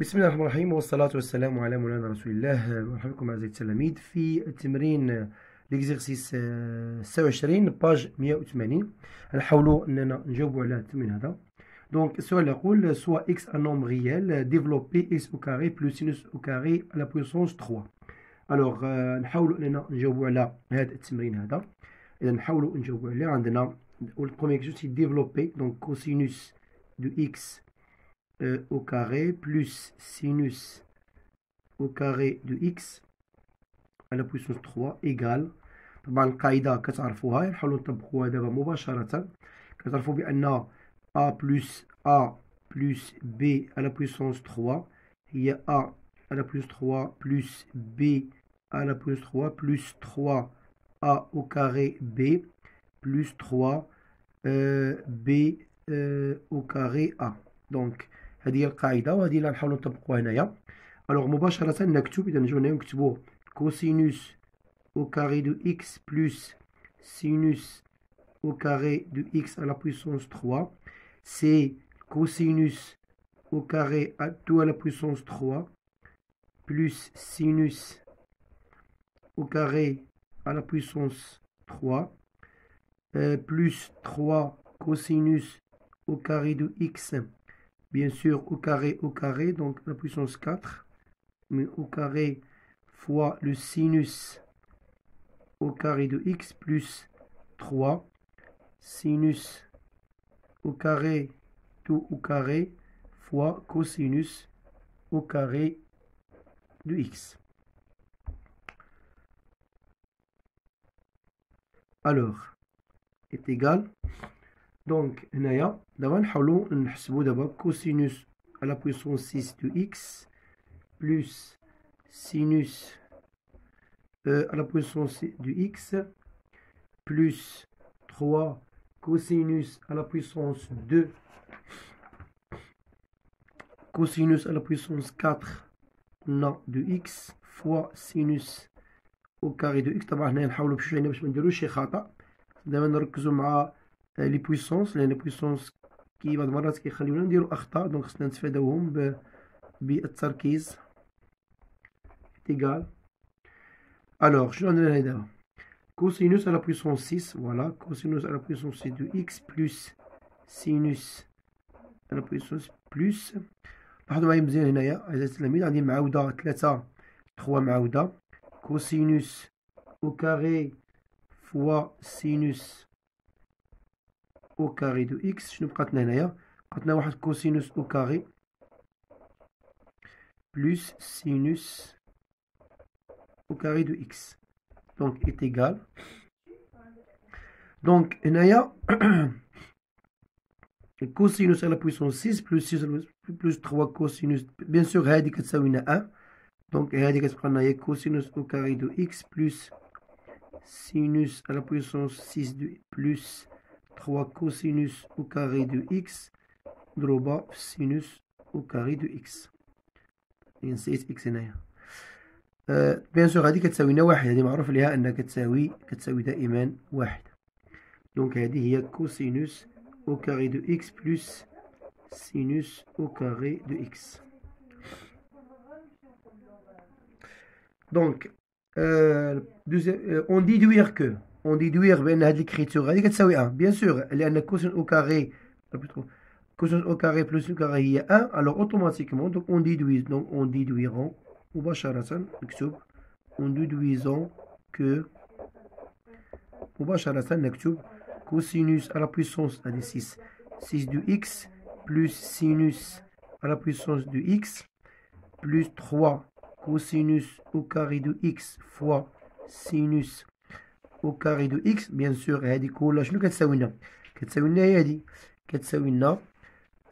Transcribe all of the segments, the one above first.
بسم الله الرحمن الرحيم والصلاة والسلام على مولانا رسول الله. مرحبا بكم أعزائي التلاميذ في التمرين ليكزيرسيس 29 باج 180. نحاولوا أننا نجاوبوا على التمرين هذا. دونك السؤال يقول soit x un nombre réel développé x au carré plus sinus au carré à la puissance 3. alors نحاولوا أننا نجاوبوا على هذا التمرين هذا. إذا نحاولوا نجاوبوا عليه. عندنا البروميير كيسيون سي développer donc cosinus de x au carré plus sinus au carré de x à la puissance 3 égale. طبعا القاعدة كتعرفوها، نحاولوا نطبقوها دابا مباشرة. كتعرفوا بأن a plus b à la puissance 3 هي a à la puissance 3 plus b à la puissance 3 plus 3a au carré b plus 3 b au carré a. donc هذه هي القاعدة وهذه اللي نحاولوا نطبقوها هنايا. الوغ مباشرة نكتب، إذا نجيو هنايا نكتبو cosinus au carré de x plus sinus au carré de x à la puissance 3 c'est cosinus au carré à tout à la puissance 3 plus sinus au carré à la puissance 3 plus 3 cosinus au carré de x, bien sûr au carré, donc la puissance 4, mais au carré fois le sinus au carré de x plus 3 sinus au carré tout au carré fois cosinus au carré de x. alors est égal. donc هنايا دابا نحاولوا نحسبوا دابا cosinus à la puissance 6 de x plus sinus à la puissance de x plus 3 cosinus à la puissance 2 cosinus à la puissance 4 de x fois sinus au carré de x. طبعا هنا نحاولوا بشويه باش ما نديروش شي خطا. دابا نركزوا مع لي بويسونس، لان لي بويسونس كي بعض المرات كيخليونا نديرو اخطاء، دونك خصنا نتفاداوهم بالتركيز. égal. alors شنو عندنا هنا دابا cosinus à la puissance 6 voilà cosinus à la puissance 6 de x plus sinus à la puissance plus. لاحظوا معايا مزيان هنايا اعزائي التلاميذ، عندي معاوده 3 معاوده cosinus au carré fois sinus au carré de x. شنو بقات لنا هنايا؟ بقات لنا واحد cosinus au carré plus sinus au carré de x donc est égal. donc هنايا cosinus à la puissance 6 plus 3 cosinus bien sûr هذه كتساوي لنا 1 donc هذه كتبقى لنا هي cosinus au carré de x plus sinus à la puissance 6 de plus 3 cosinus au carré de x ضروبة sinus au carré de x. نسيت x هنايا. بيان سور هذه كتساوي لنا 1، هذه معروف ليها أنها كتساوي دائما 1. دونك هذه هي cosinus au carré de x plus sinus au carré de x. donc on déduire بأن هذه l'écriture هذه كتساوي 1 bien sûr لأن cosinus au carré plus le carré هي 1 alors automatiquement donc on déduirons مباشرة نكتب en déduisant que مباشرة نكتب cosinus à la puissance à 6 de x plus sinus à la puissance de x plus 3 cosinus au carré de x fois sinus au carré de x. bien sûr هذه كلها شنو كتساوي لنا؟ كتساوي لنا هي هذه كتساوي لنا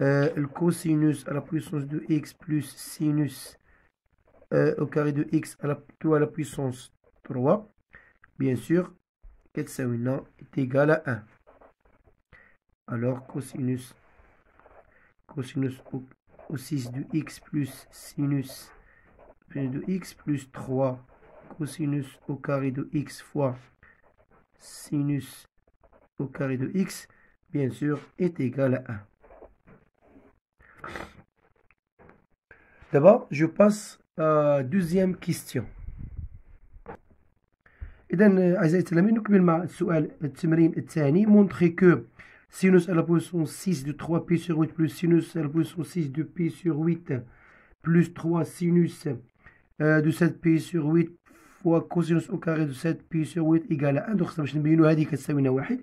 الكوسينوس à la puissance de x plus sinus au carré de x tout à la puissance 3 bien sûr كتساوي لنا est égal à 1. alors cosinus au 6 de x plus sinus de x plus 3 cosinus au carré de x fois sinus au carré de x bien sûr est égal à 1. D'abord, je passe à deuxième question. إذا أعزائي التلاميذ نكمل مع السؤال التمرين الثاني. montrer que sinus à la puissance 6 de 3 pi sur 8 plus sinus à la puissance 6 de pi sur 8 plus 3 sinus de 7 pi sur 8 fois cosinus au carré de 7 pi sur 8 égale à 1. donc باش نبينوا هذه كتساوي لنا واحد.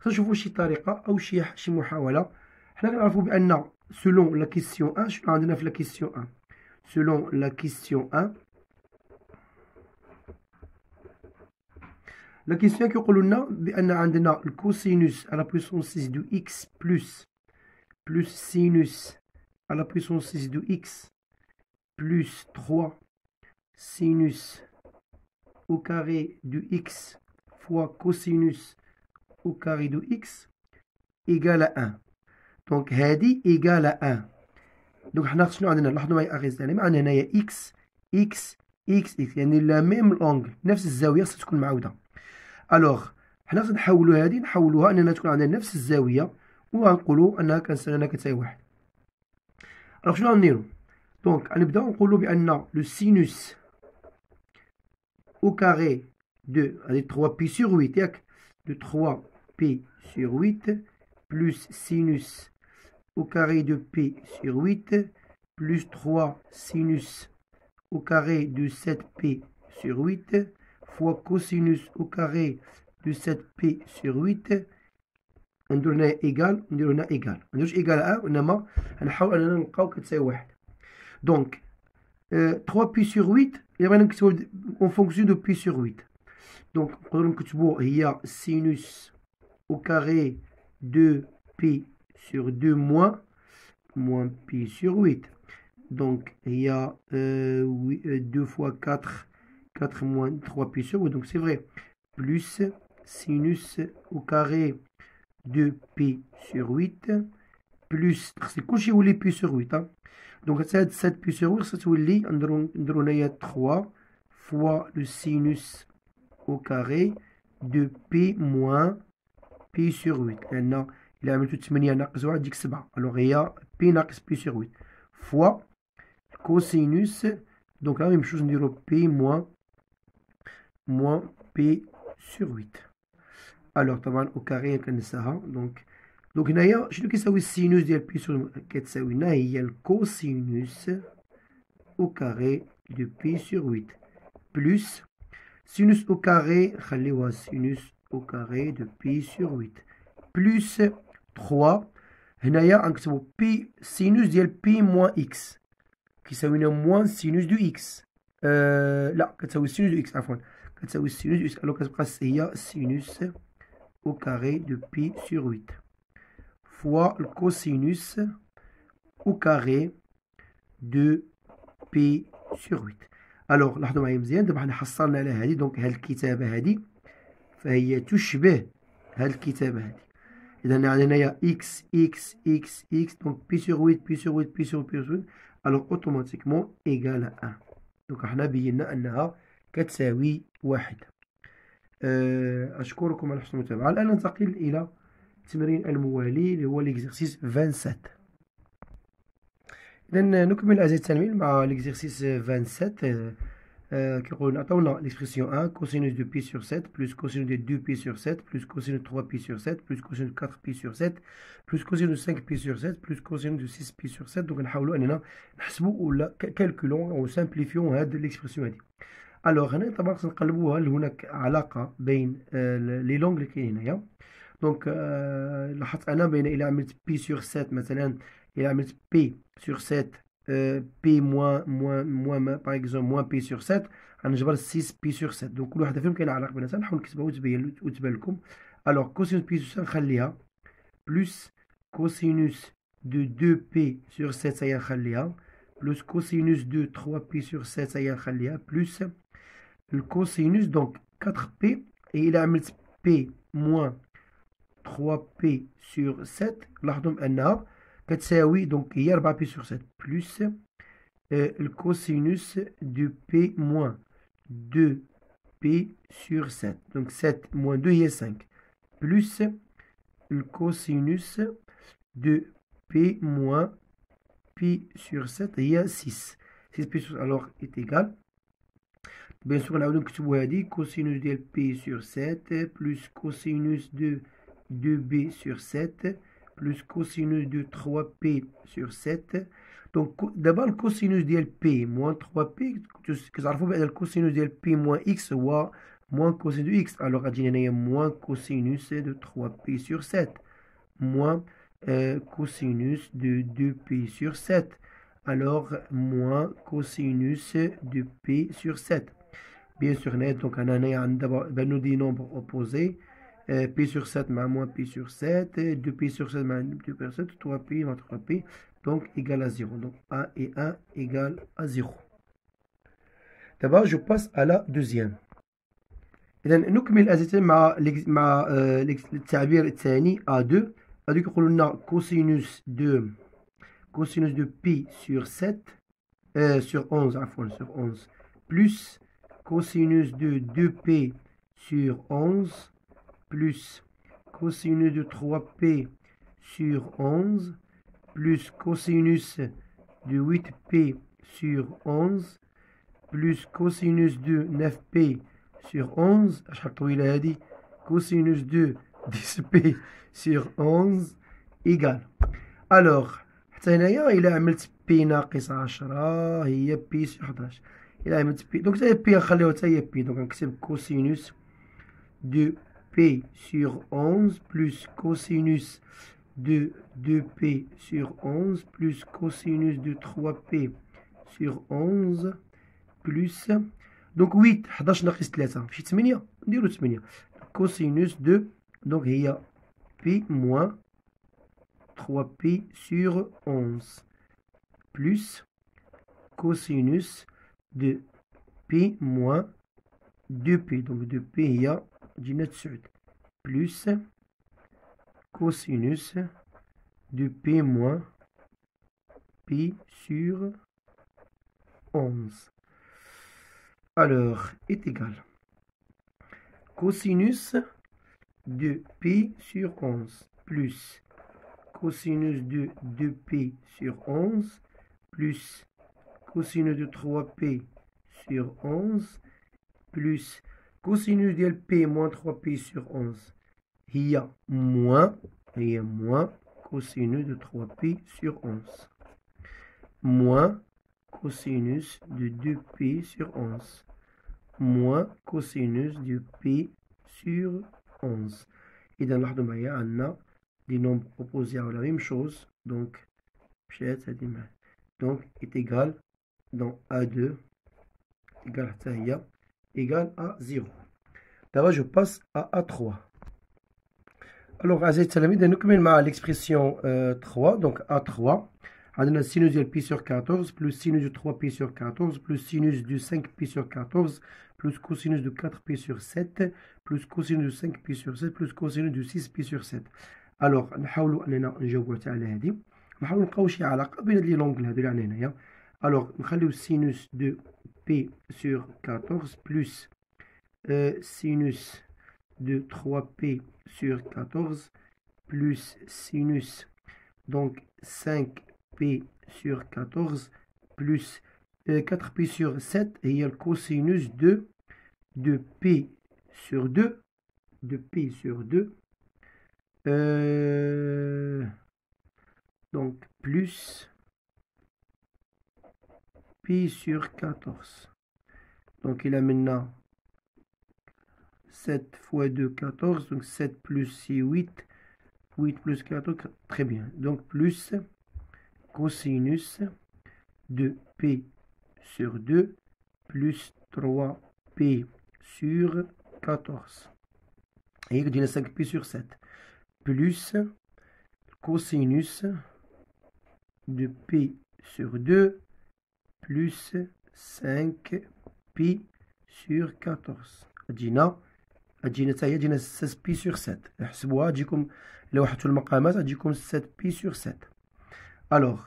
خصنا نشوفوا شي طريقة أو شي محاولة. حنا كنعرفوا بأن selon la question 1 شنو عندنا في la question 1. selon la question 1 la question كيقولوا لنا بأن عندنا الكوسينوس à la puissance 6 de x plus sinus à la puissance 6 de x plus 3 sinus au carré de x fois cosinus au carré de x égale à 1. donc هذه égale à 1. donc حنا شنو عندنا؟ لاحظوا معايا أعزائي، عندنا هنايا x يعني لا ميم لونغل، نفس الزاوية خصها تكون معاودة. الوغ حنا خصنا نحولوا هذه نحولوها أننا تكون عندنا نفس الزاوية وغنقولوا أنها كتساوي واحد. الوغ شنو غنديرو؟ دونك غنبداو نقولوا بأن لو سينوس au carré de 3pi sur 8 ياك de 3pi sur 8 plus sinus au carré de p sur 8 plus 3 sinus au carré de 7p sur 8 fois cosinus au carré de 7p sur 8 ندير هنا إيكال ندير هنا إيكال، منديروش إيكال 1 وإنما غنحاول أننا نلقاو كتساوي واحد. دونك 3pi sur 8 إلا بغينا نكتبو en fonction de pi sur 8 دونك نقدرو نكتبو هي sinus au carré de p sur 2 moins pi sur 8. donc il y a 2 fois 4 moins 3 pi sur 8, donc c'est vrai, plus sinus au carré de pi sur 8 plus c'est كلشي يولي pi sur 8 donc هاد 7 pi sur 8 خصها تولي نديرو هنايا 3 fois le sinus au carré de p moins pi sur 8 لأن إلا عملتو 8 ناقص 1 تجيك 7. alors هي p ناقص pi sur 8 fois cosinus, donc là même chose نديرو p moins p sur 8. alors طبعا au carré كنساها donc هنايا شنو كيساوي السينوس ديال بي سور كتساوي لنا هي الكوسينوس au carré de p sur 8 plus sinus au carré خليوها sinus au carré de p sur 8 plus 3 هنايا غنكتبو p sinus ديال p moins x كيساوي لنا moins sinus دو x لا كتساوي sinus دو x عفوا كتساوي sinus دو x alors كتبقى هي sinus au carré de pi sur 8 fois le cosinus au carré de pi sur 8. alors لاحظوا معايا مزيان دابا حنا حصلنا على هذه دونك هاد الكتابة هذه فهي تشبه هاد الكتابة هذه. إذا عندنا هنايا x دونك pi sur 8 pi sur 8 pi sur 8 pi sur 8 alors automatiquement égal à 1. دونك حنا بينا أنها كتساوي واحد. أشكركم على حسن المتابعة. الآن ننتقل إلى التمرين الموالي اللي هو l'exercice 27. إذا نكمل أعزائي التلاميذ مع l'exercice 27. كيقول عطاونا l'expression 1 cosinus de pi sur 7 plus cosinus de 2 pi sur 7 plus cosinus de 3 pi sur 7 plus cosinus de 4 pi sur 7 plus cosinus de 5 pi sur 7 plus cosinus de 6 pi sur 7. دونك نحاولوا أننا نحسبوا ولا كالكولون أو سامبليفيون هاد l'expression هادي. الوغ هنا طبعا خصنا نقلبوا هل هناك علاقة بين لي لونغ اللي كاين هنايا. دونك لاحظت أنا بين إلا عملت بي سور 7 مثلا إلا عملت بي سور 7 بي موان باغ اكزومبل موان بي سور 7 غنجبر 6 بي سور 7. دونك كل وحدة فيهم كاين علاقة بيناتها نحاول نكتبها وتبان لكم. الوغ كوسينوس بي سور 7 نخليها بلس كوسينوس دو 2 بي سور 7 هي نخليها بلس كوسينوس دو 3 بي سور 7 هي نخليها بلس الكوسينوس دونك 4 بي إلا عملت بي موان 3p sur 7 لاحظوا أنها كتساوي دونك هي 4p sur 7 plus le cosinus de p moins 2p sur 7 donc 7 moins 2 هي 5 plus le cosinus de p moins pi sur 7 هي 6 6 pi sur alors est égal bien sûr نعاودو نكتبو هادي cosinus ديال pi sur 7 plus cosinus de 2b sur 7 plus cosinus de 3p sur 7 donc d'abord le cosinus ديال p moins 3p كتعرفوا بأن الكوسينوس ديال p moins x هو moins cosinus de x alors غتجينا هنايا moins cosinus de 3p sur 7 moins cosinus de 2p sur 7 alors moins cosinus de p sur 7 bien sûr net donc on a nous des nombres opposés p sur 7 moins p sur 7 2p sur 7 2p sur 7 3p moins 3p donc égal à 0 donc 1 et 1 égale à 0 d'abord je passe à la deuxième إذا نكمل أسئلة مع التعبير الثاني A2 غادي يقولوا لنا cosinus de pi sur 7 sur 11 عفوا sur 11 plus cosinus de 2p sur 11 plus cosinus de 3p sur 11 plus cosinus de 8p sur 11 plus cosinus de 9p sur 11 شحال طويلة هادي cosinus de 10p sur 11 égal alors حتى هنايا إلا عملت p ناقص 10 هي p sur 11 إلا عملت p دونك حتى هي p نخليوها حتى هي p دونك نكتب cosinus de p sur 11 plus cosinus de 2p sur 11 plus cosinus de 3p sur 11 plus donc 8 11 ناقص 3 ماشي 8 نديرو 8 cosinus de donc هي p moins 3p sur 11 plus cosinus de p moins 2p donc 2p هي جينا 9 plus cosinus de p moins p sur 11 alors est égal cosinus de p sur 11 plus cosinus de 2p sur 11 plus cosinus de 3p sur 11 plus cosinus de p moins 3p sur 11 هي moins cosinus de 3p sur 11 moins cosinus de 2p sur 11 moins cosinus de p sur 11 إذا لاحظوا معايا عندنا des nombres opposés à la même chose donc donc est égal dans A2 égal حتى هي égal à 0 d'abord je passe à A3 alors أعزائي التلاميذ نكمل مع l'expression 3 donc A3 عندنا sinus de pi sur 14 plus sinus de 3pi sur 14 plus sinus de 5pi sur 14 plus cosinus de 4pi sur 7 plus cosinus de 5pi sur 7 plus cosinus de 6pi sur 7 alors نحاولوا اننا نجاوبوا على هذه نحاولوا نلقاو شي علاقه بين لي لونغل هادو اللي عندنا هنايا alors نخليو sinus de p sur 14 plus sinus de 3p sur 14 plus sinus donc 5p sur 14 plus 4p sur 7 et il y a le cosinus de p sur 2 de p sur 2 donc plus pi sur 14 donc il a maintenant 7 fois 2 14 donc 7 plus 6 8 8 plus 14 très bien donc plus cosinus de p sur 2 plus 3p sur 14 et il dit 5p sur 7 plus cosinus de p sur 2 plus 5p sur 14 أجينا حتى هي تجينا 16p sur 7 احسبوها تجيكم إلا وحدتو المقامات تجيكم 7p sur 7 alors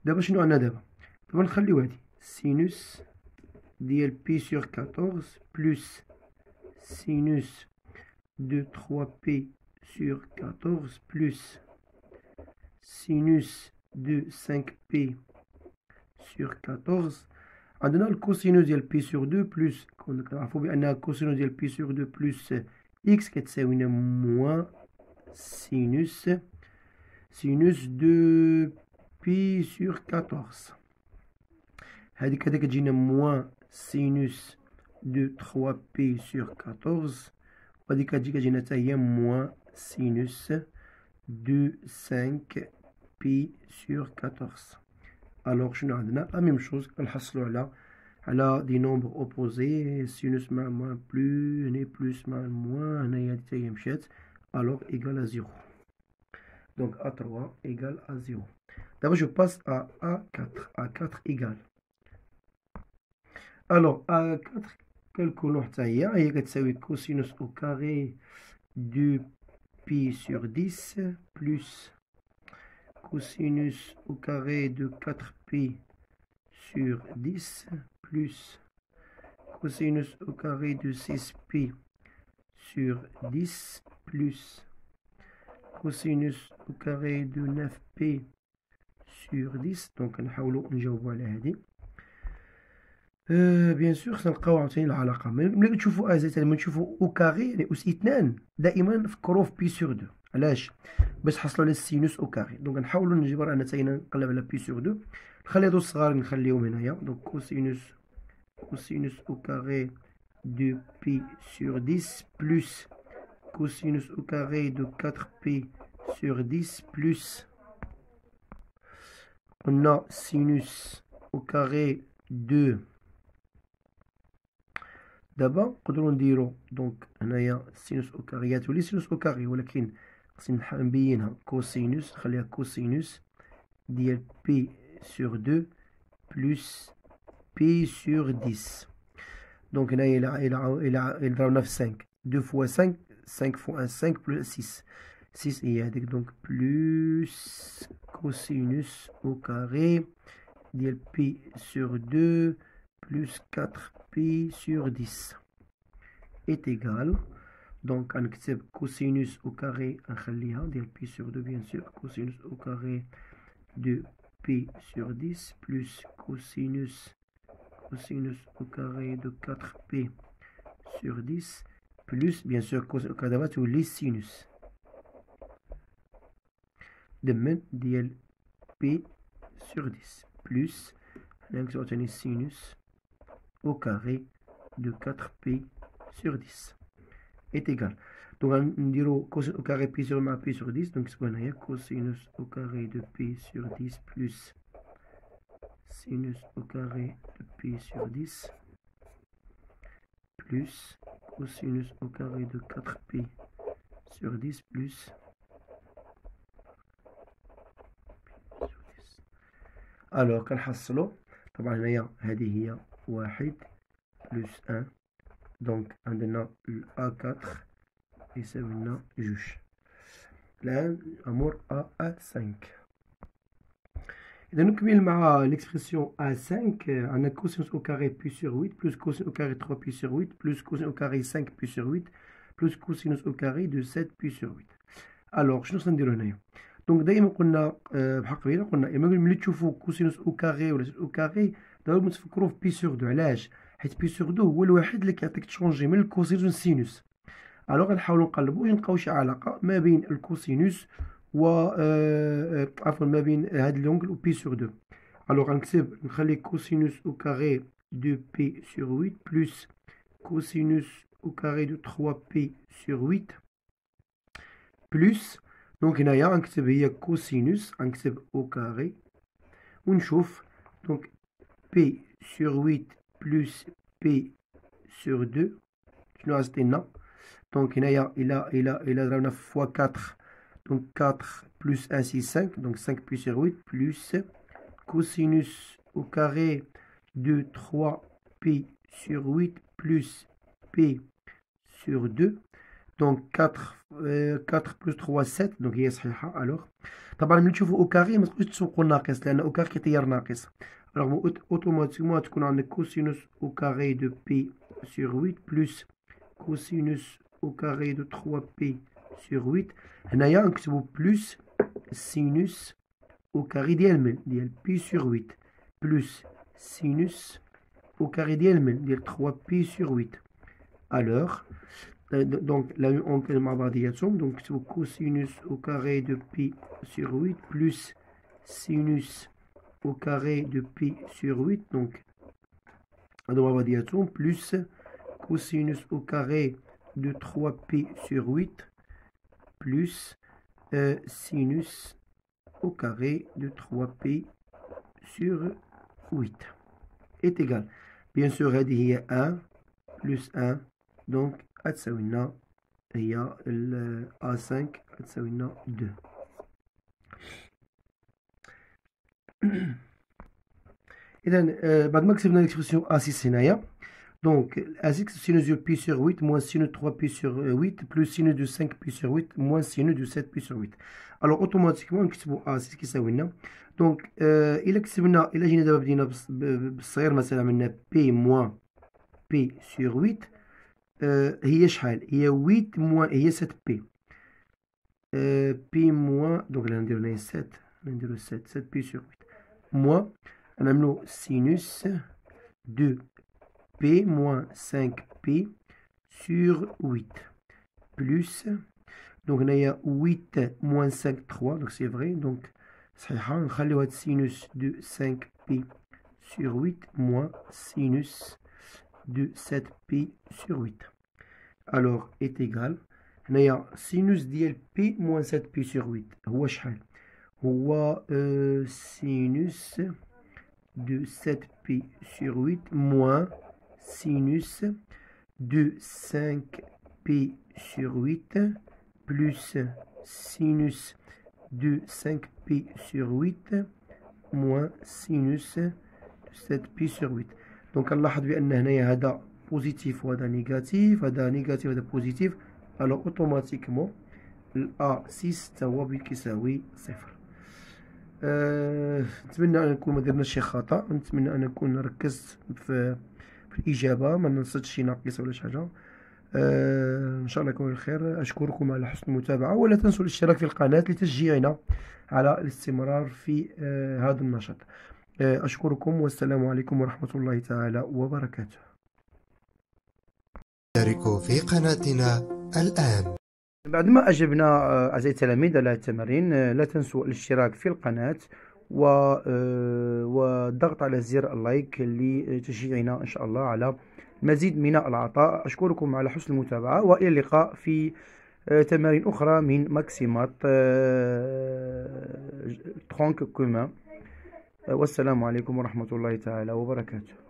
دابا شنو عندنا دابا نخليو هادي sinus ديال p sur 14 plus sinus de 3p sur 14 plus sinus de 5p sur 14. عندنا الكوسينوس ديال بي سور 2 بلس كنعرفو بأن الكوسينوس ديال بي سور 2 بلس إكس كتساوي لنا موان سينوس دو بي سور 14. هاديك كتجينا موان سينوس دو 3 بي سور 14. وهاديك كتجينا حتى هي موان سينوس دو 5 بي سور 14. الوغ شنو عندنا لا ميم شوز كنحصلو على دي نومبر اوبوزي سينوس مع موان بلو هنا بلوس مع الموان هنايا هادي حتى هي مشات الوغ ايكال ا زيرو. دونك ا 3 ايكال ا زيرو. دابا جو باس ا 4 ايكال الوغ ا 4 كنكونو حتى هي كتساوي كوسينوس او كاري دو بي سور 10 بلس cosinus au carré de 4p sur 10 plus cosinus au carré de 6p sur 10 plus cosinus au carré de 9p sur 10. donc نحاولوا نجاوبوا على هذه. بيان سور سنلقاو عاوتاني العلاقه ملي تشوفوا زائد لما تشوفوا او كاري يعني اس اثنان دائما فكروا في بي سور 2. علاش؟ باش تحصلوا على السينوس او كاري. دونك نحاولوا نجبر انا تاينا نقلب على بي سور 2. نخلي هادو الصغار نخليهم هنايا. دونك كوسينوس او كاري دو بي سور 10 بلس كوسينوس او كاري دو 4p sur 10 plus on a sinus au carré de دابا نقدروا نديرو دونك هنايا سينوس او كاري تولي سينوس او كاري ولكن خصني نبينها كوسينوس نخليها كوسينوس ديال بي سور 2 بلس بي سور 10. دونك هنايا الى ضربنا في 5 2 فوا 5 5 فوا 1 5 بلس 6 6 هي هذيك دونك بلس كوسينوس او كاري ديال بي سور 2 plus 4p sur 10 est égal. Donc, on accepte cosinus au carré, on va p sur 2 bien sûr, cosinus au carré de p sur 10 plus cosinus au carré de 4p sur 10 plus, bien sûr, cosinus au carré de les sinus. De même, p sur 10 plus, on a sinus au carré de 4p sur 10 est égal. Donc on dira cosinus au carré p sur 10. Donc c'est quoi cosinus au carré de p sur 10 plus sinus au carré de p sur 10 plus cosinus au carré de 4p sur 10 plus alors كنحصلوا طبعا هنايا هذه هي 1 plus 1 donc عندنا ال A4 يساوي لنا جوج. الآن أمر A5. إذا نكمل مع l'expression A5 عندنا cosinus au carré pi sur 8 plus cosinus au carré 3 pi sur 8 plus cosinus au carré 5 pi sur 8 plus cosinus au carré de 7 pi sur 8. alors شنو خصنا نديرو هنايا؟ دونك دايما قلنا بحق قبيله قلنا ملي تشوفوا كوسينوس او كاري ولا او كاري ضروري تفكروا في بي سور 2. علاش؟ حيت بي سور 2 هو الوحيد اللي كيعطيك تشونجي من الكوسينوس والسينوس. الوغ غنحاولوا نقلبوا نلقاو شي علاقه ما بين الكوسينوس و عفوا ما بين هاد لونغل و بي سور 2. الوغ غنكتب نخلي كوسينوس او كاري دو بي سور 8 بلس كوسينوس او كاري دو 3 بي سور 8 بلس دونك هنايا غنكتب هي كوسينوس غنكتب او كاري ونشوف دونك بي سور 8 بلس بي سور 2 شنو غتعطينا؟ دونك هنايا الى ضربنا فوا 4 دونك 4 بلس 1 6 5 دونك 5 بي سور 8 بلس كوسينوس او كاري دو 3 بي سور 8 بلس بي سور 2 دونك 4 بلس 3 7 دونك هي صحيحه. الوغ طبعا ملي تشوفوا او كاري ما تقدروش تسوقوا ناقص لان او كاري كيطير ناقص. الوغ اوتوماتيكمون تكون عندك كوسينوس او كاري دو بي سور 8 بلس كوسينوس au carré de 3p sur 8. هنايا نكتبو بلس سينوس au carré ديال pi sur 8 plus sinus au carré ديال 3pi sur 8. Alors, donc là on peut donc cosinus au carré de pi sur 8 plus sinus au carré de pi sur 8, donc plus cosinus au carré de 3pi sur 8 plus sinus au carré de 3pi sur 8 est égal. Bien sûr, هذه هي 1 plus 1, donc هتساوي لنا هي A5 هتساوي لنا 2. إذا بعد ما كتبنا l'expression A6 هنايا، donc A6 sinus de pi sur 8 moins sinus de 3pi sur 8 plus sinus de 5pi sur 8 moins sinus de 7pi sur 8. Alors automatiquement نكتبوا A6 كيساوي لنا، دونك إلا كتبنا إلا جينا دابا بدينا بالصغير مثلا عملنا P moins P sur 8 هي شحال؟ هي 8 moins هي 7P P moins donc là نديرو هنايا 7 نديرو 7P sur 8 moins نعملو sinus de P moins 5P sur 8 plus donc هنايا 8 moins 5 3 donc c'est vrai donc صحيحة نخليو هاد sinus de 5P sur 8 moins sinus de 7P sur 8 alors est égal هنايا sinus ديال P moins 7P sur 8 هو شحال؟ هو sinus de 7P sur 8 moins sinus de 5P sur 8 plus sinus de 5P sur 8 moins sinus de 7P sur 8. Donc نلاحظ بأن هنايا هذا بوزيتيف وهذا نيجاتيف، هذا نيجاتيف وهذا بوزيتيف، alors automatiquement A6 هو كيساوي 0. نتمنى أن نكون ما درنا شي خطأ، نتمنى أن نكون ركزت في الإجابة، ما نصدش شي ناقص ولا شي حاجة. إن شاء الله يكون الخير. أشكركم على حسن المتابعة، ولا تنسوا الاشتراك في القناة لتشجيعنا على الاستمرار في هذا النشاط. أشكركم والسلام عليكم ورحمة الله تعالى وبركاته. اشتركوا في قناتنا الآن. بعد ما أجبنا أعزائي التلاميذ على التمارين، لا تنسوا الاشتراك في القناة والضغط على زر اللايك لتشجيعنا إن شاء الله على المزيد من العطاء. أشكركم على حسن المتابعة، وإلى اللقاء في تمارين أخرى من ماكسيمات ترونك كومان. والسلام عليكم ورحمة الله تعالى وبركاته.